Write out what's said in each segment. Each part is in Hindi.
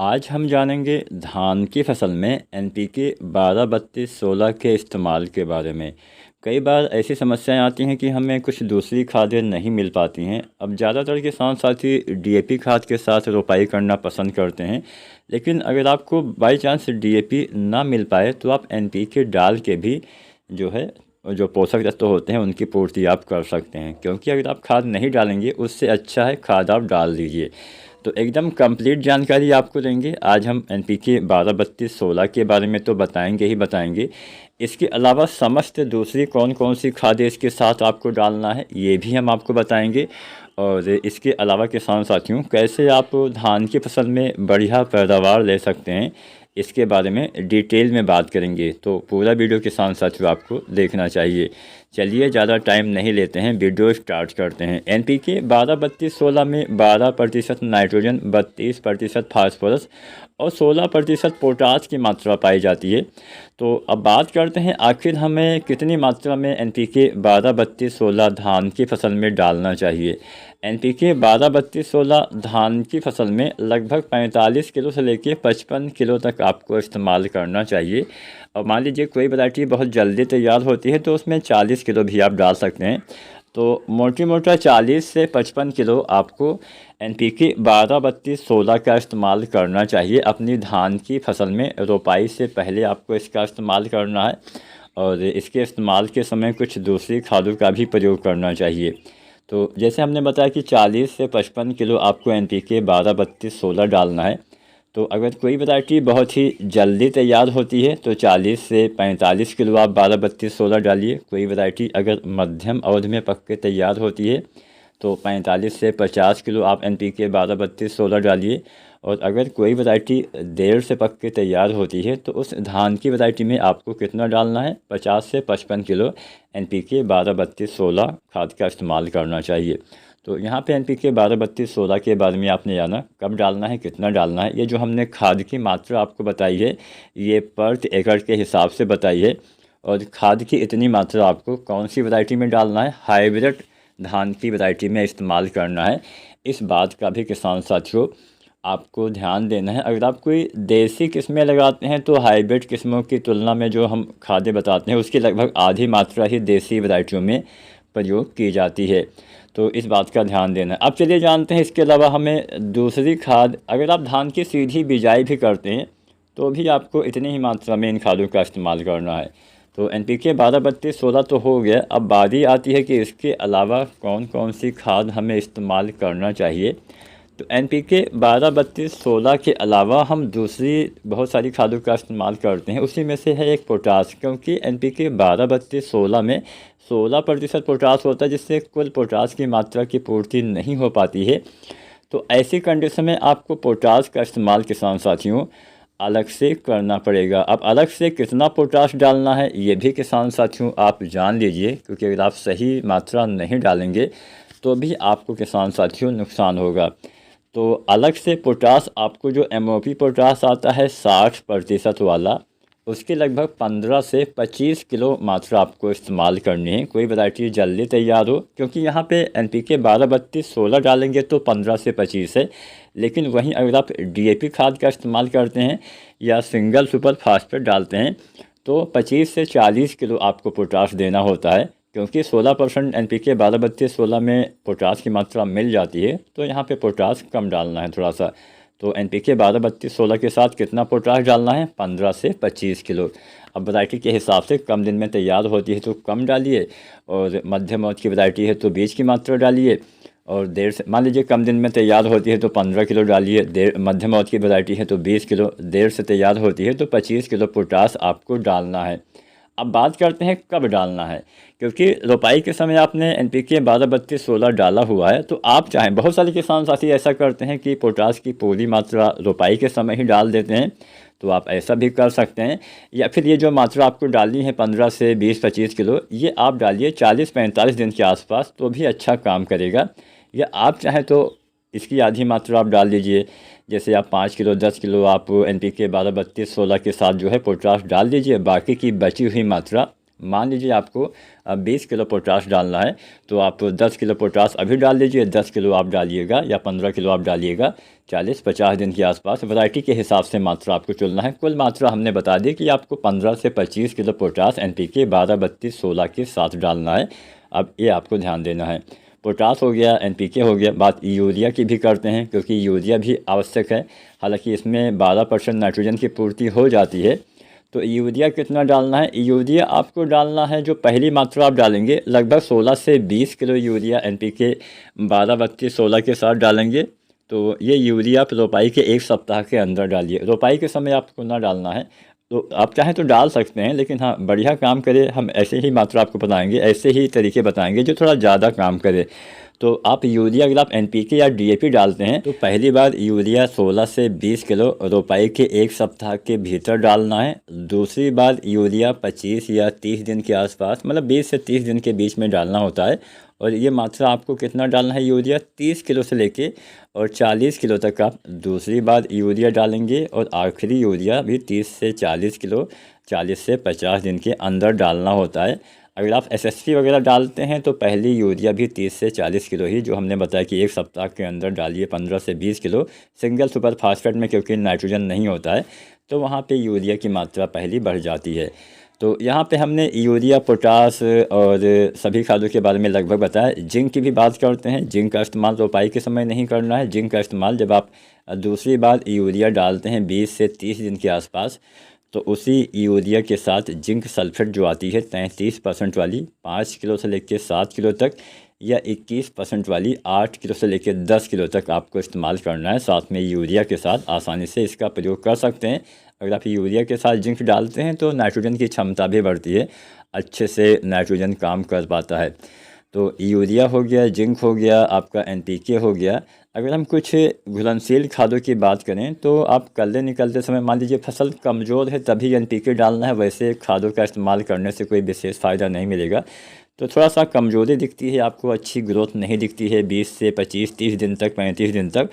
आज हम जानेंगे धान की फसल में एनपीके 12-32-16 के इस्तेमाल के बारे में। कई बार ऐसी समस्याएं आती हैं कि हमें कुछ दूसरी खादें नहीं मिल पाती हैं। अब ज़्यादातर किसान साथी डीएपी खाद के साथ रोपाई करना पसंद करते हैं, लेकिन अगर आपको बाई चांस डीएपी ना मिल पाए तो आप एनपीके डाल के भी जो पोषक तत्व होते हैं उनकी पूर्ति आप कर सकते हैं, क्योंकि अगर आप खाद नहीं डालेंगे उससे अच्छा है खाद आप डाल दीजिए। तो एकदम कंप्लीट जानकारी आपको देंगे। आज हम एनपीके 12-32-16 के बारे में तो बताएंगे ही बताएंगे, इसके अलावा समस्त दूसरी कौन कौन सी खादें इसके साथ आपको डालना है ये भी हम आपको बताएंगे। और इसके अलावा किसान साथियों, कैसे आप धान की फसल में बढ़िया पैदावार ले सकते हैं इसके बारे में डिटेल में बात करेंगे। तो पूरा वीडियो किसान साथियों आपको देखना चाहिए। चलिए ज़्यादा टाइम नहीं लेते हैं, वीडियो स्टार्ट करते हैं। एनपीके 12-32-16 में 12% नाइट्रोजन, 32% फास्फोरस और 16% पोटास की मात्रा पाई जाती है। तो अब बात करते हैं आखिर हमें कितनी मात्रा में एनपीके 12-32-16 धान की फसल में डालना चाहिए। एनपीके 12-32-16 धान की फसल में लगभग 45 किलो से लेकर 55 किलो तक आपको इस्तेमाल करना चाहिए। और मान लीजिए कोई वैरायटी बहुत जल्दी तैयार होती है तो उसमें 40 किलो भी आप डाल सकते हैं। तो मोटी मोटा 40 से 55 किलो आपको एनपीके 12-32-16 का इस्तेमाल करना चाहिए। अपनी धान की फसल में रोपाई से पहले आपको इसका इस्तेमाल करना है, और इसके इस्तेमाल के समय कुछ दूसरी खादों का भी प्रयोग करना चाहिए। तो जैसे हमने बताया कि 40 से 55 किलो आपको एनपीके 12-32-16 डालना है। तो अगर कोई वैरायटी बहुत ही जल्दी तैयार होती है तो 40 से 45 किलो आप 12-32-16 डालिए। कोई वैरायटी अगर मध्यम अवधि में पक के तैयार होती है तो 45 से 50 किलो आप एनपीके 12-32-16 डालिए। और अगर कोई वैरायटी देर से पक के तैयार होती है तो उस धान की वैरायटी में आपको कितना डालना है, 50 से 55 किलो एनपीके 12-32-16 खाद का इस्तेमाल करना चाहिए। तो यहाँ पे एनपीके 12-32-16 के बारे में आपने जाना, कब डालना है, कितना डालना है। ये जो हमने खाद की मात्रा आपको बताई है ये प्रति एकड़ के हिसाब से बताई है। और खाद की इतनी मात्रा आपको कौन सी वैरायटी में डालना है, हाइब्रिड धान की वैरायटी में इस्तेमाल करना है। इस बात का भी किसान साथियों आपको ध्यान देना है। अगर आप कोई देसी किस्में लगाते हैं तो हाइब्रिड किस्मों की तुलना में जो हम खादें बताते हैं उसकी लगभग आधी मात्रा ही देसी वैरायटियों में प्रयोग की जाती है। तो इस बात का ध्यान देना है। अब चलिए जानते हैं इसके अलावा हमें दूसरी खाद, अगर आप धान की सीधी बिजाई भी करते हैं तो भी आपको इतनी ही मात्रा में इन खादों का इस्तेमाल करना है। तो एनपीके 12-32-16 तो हो गया। अब बारी आती है कि इसके अलावा कौन कौन सी खाद हमें इस्तेमाल करना चाहिए। तो एनपीके 12-32-16 के अलावा हम दूसरी बहुत सारी खादों का इस्तेमाल करते हैं, उसी में से है एक पोटास। क्योंकि एनपीके 12-32-16 में 16% पोटास होता है, जिससे कुल पोटास की मात्रा की पूर्ति नहीं हो पाती है। तो ऐसी कंडीशन में आपको पोटास का इस्तेमाल किसान साथियों अलग से करना पड़ेगा। अब अलग से कितना पोटास डालना है ये भी किसान साथियों आप जान लीजिए, क्योंकि अगर आप सही मात्रा नहीं डालेंगे तो भी आपको किसान साथियों नुकसान होगा। तो अलग से पोटास आपको जो एमओपी पोटास आता है 60% वाला, उसकी लगभग 15 से 25 किलो मात्रा आपको इस्तेमाल करनी है। कोई वैरायटी जल्दी तैयार हो, क्योंकि यहाँ पे एनपीके 12-32-16 डालेंगे तो 15 से 25 है। लेकिन वहीं अगर आप डीएपी खाद का इस्तेमाल करते हैं या सिंगल सुपर फास्फेट डालते हैं तो 25 से 40 किलो आपको पोटास देना होता है। क्योंकि 16% एनपीके 12-32-16 में पोटास की मात्रा मिल जाती है, तो यहाँ पे पोटास कम डालना है थोड़ा सा। तो एनपीके 12-32-16 के साथ कितना पोटास डालना है, 15 से 25 किलो। अब वैरायटी के हिसाब से कम दिन में तैयार होती है तो कम डालिए, और मध्यम अवधि की वैरायटी है तो 20 की मात्रा डालिए। और देर से, मान लीजिए कम दिन में तैयार होती है तो 15 किलो डालिए, देर मध्यम अवधि की वैरायटी है तो 20 किलो, देर से तैयार होती है तो 25 किलो पोटास आपको डालना है। अब बात करते हैं कब डालना है, क्योंकि रोपाई के समय आपने एनपीके 12-32-16 डाला हुआ है। तो आप चाहें, बहुत सारे किसान साथी ऐसा करते हैं कि पोटास की पूरी मात्रा रोपाई के समय ही डाल देते हैं, तो आप ऐसा भी कर सकते हैं। या फिर ये जो मात्रा आपको डालनी है 15 से 20-25 किलो, ये आप डालिए 40-45 दिन के आसपास, तो भी अच्छा काम करेगा। या आप चाहें तो इसकी आधी मात्रा आप डाल दीजिए, जैसे आप 5 किलो 10 किलो आप एनपीके 12-32-16 के साथ जो है पोटास डाल दीजिए, बाकी की बची हुई मात्रा मान लीजिए आपको 20 किलो पोटाश डालना है, तो आप 10 किलो पोटाश अभी डाल दीजिए, 10 किलो आप डालिएगा या 15 किलो आप डालिएगा 40-50 दिन के आसपास। वैरायटी के हिसाब से मात्रा आपको चुनना है। कुल मात्रा हमने बता दी कि आपको 15 से 25 किलो पोटाश NPK 12-32-16 के साथ डालना है। अब ये आपको ध्यान देना है। पोटाश हो गया, NPK हो गया, बात यूरिया की भी करते हैं क्योंकि यूरिया भी आवश्यक है। हालांकि इसमें 12% नाइट्रोजन की पूर्ति हो जाती है। तो यूरिया कितना डालना है? यूरिया आपको डालना है, जो पहली मात्रा आप डालेंगे लगभग 16 से 20 किलो यूरिया NPK 12-32-16 के साथ डालेंगे। तो ये यूरिया आप रोपाई के 1 सप्ताह के अंदर डालिए। रोपाई के समय आपको ना डालना है, तो आप चाहें तो डाल सकते हैं, लेकिन हाँ बढ़िया काम करे। हम ऐसे ही मात्रा आपको बताएंगे, ऐसे ही तरीके बताएंगे जो थोड़ा ज़्यादा काम करे। तो आप यूरिया अगर आप NPK या DAP डालते हैं तो पहली बार यूरिया 16 से 20 किलो रोपाई के 1 सप्ताह के भीतर डालना है। दूसरी बार यूरिया 25 या 30 दिन के आसपास, मतलब 20 से 30 दिन के बीच में डालना होता है। और ये मात्रा आपको कितना डालना है? यूरिया 30 किलो से लेके और 40 किलो तक आप दूसरी बार यूरिया डालेंगे। और आखिरी यूरिया भी 30 से 40 किलो 40 से 50 दिन के अंदर डालना होता है। अगर आप SSP वगैरह डालते हैं तो पहली यूरिया भी 30 से 40 किलो ही, जो हमने बताया कि 1 सप्ताह के अंदर डालिए 15 से 20 किलो सिंगल सुपर फास्फेट में, क्योंकि नाइट्रोजन नहीं होता है तो वहाँ पे यूरिया की मात्रा पहली बढ़ जाती है। तो यहाँ पे हमने यूरिया, पोटास और सभी खादों के बारे में लगभग बताया। जिंक की भी बात करते हैं। जिंक का इस्तेमाल रोपाई के समय नहीं करना है। जिंक का इस्तेमाल जब आप दूसरी बार यूरिया डालते हैं 20 से 30 दिन के आसपास, तो उसी यूरिया के साथ जिंक सल्फेट जो आती है 33% वाली 5 किलो से लेकर 7 किलो तक, या 21% वाली 8 किलो से लेकर 10 किलो तक आपको इस्तेमाल करना है। साथ में यूरिया के साथ आसानी से इसका प्रयोग कर सकते हैं। अगर आप यूरिया के साथ जिंक डालते हैं तो नाइट्रोजन की क्षमता भी बढ़ती है, अच्छे से नाइट्रोजन काम कर पाता है। तो यूरिया हो गया, जिंक हो गया, आपका NPK हो गया। अगर हम कुछ घुलनशील खादों की बात करें तो आप कल्ले निकलते समय मान लीजिए फसल कमज़ोर है तभी NPK डालना है, वैसे खादों का इस्तेमाल करने से कोई विशेष फ़ायदा नहीं मिलेगा। तो थोड़ा सा कमज़ोरी दिखती है आपको, अच्छी ग्रोथ नहीं दिखती है 20 से 25-30 दिन तक, 35 दिन तक,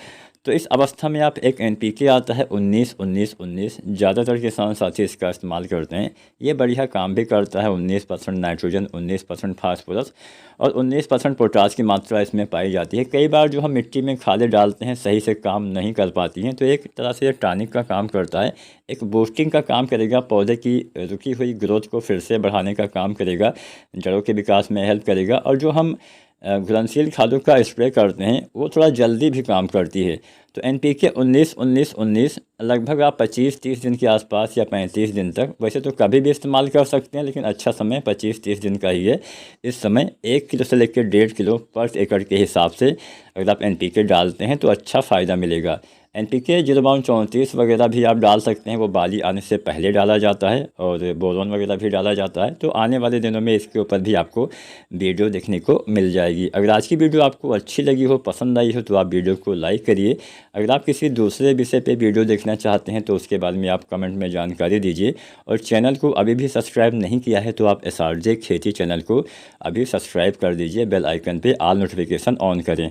तो इस अवस्था में आप एक NPK आता है 19-19-19, ज़्यादातर किसान साथी इसका इस्तेमाल करते हैं। ये बढ़िया काम भी करता है। 19% नाइट्रोजन, 19% फास्फोरस और 19% पोटास की मात्रा इसमें पाई जाती है। कई बार जो हम मिट्टी में खादें डालते हैं सही से काम नहीं कर पाती हैं, तो एक तरह से ये टॉनिक का काम करता है, एक बूस्टिंग का काम करेगा, पौधे की रुकी हुई ग्रोथ को फिर से बढ़ाने का काम करेगा, जड़ों के विकास में हेल्प करेगा। और जो हम घुलनशील खादों का स्प्रे करते हैं वो थोड़ा जल्दी भी काम करती है। तो NPK 19-19-19 लगभग आप 25-30 दिन के आसपास या 35 दिन तक, वैसे तो कभी भी इस्तेमाल कर सकते हैं, लेकिन अच्छा समय 25-30 दिन का ही है। इस समय 1 किलो से लेकर 1.5 किलो पर एकड़ के हिसाब से अगर आप NPK डालते हैं तो अच्छा फ़ायदा मिलेगा। NPK 0-34 वगैरह भी आप डाल सकते हैं, वो बाली आने से पहले डाला जाता है, और बोरोन वगैरह भी डाला जाता है। तो आने वाले दिनों में इसके ऊपर भी आपको वीडियो देखने को मिल जाएगी। अगर आज की वीडियो आपको अच्छी लगी हो, पसंद आई हो, तो आप वीडियो को लाइक करिए। अगर आप किसी दूसरे विषय पे वीडियो देखना चाहते हैं तो उसके बारे में आप कमेंट में जानकारी दीजिए। और चैनल को अभी भी सब्सक्राइब नहीं किया है तो आप SRJ खेती चैनल को अभी सब्सक्राइब कर दीजिए, बेल आइकन पर ऑल नोटिफिकेशन ऑन करें।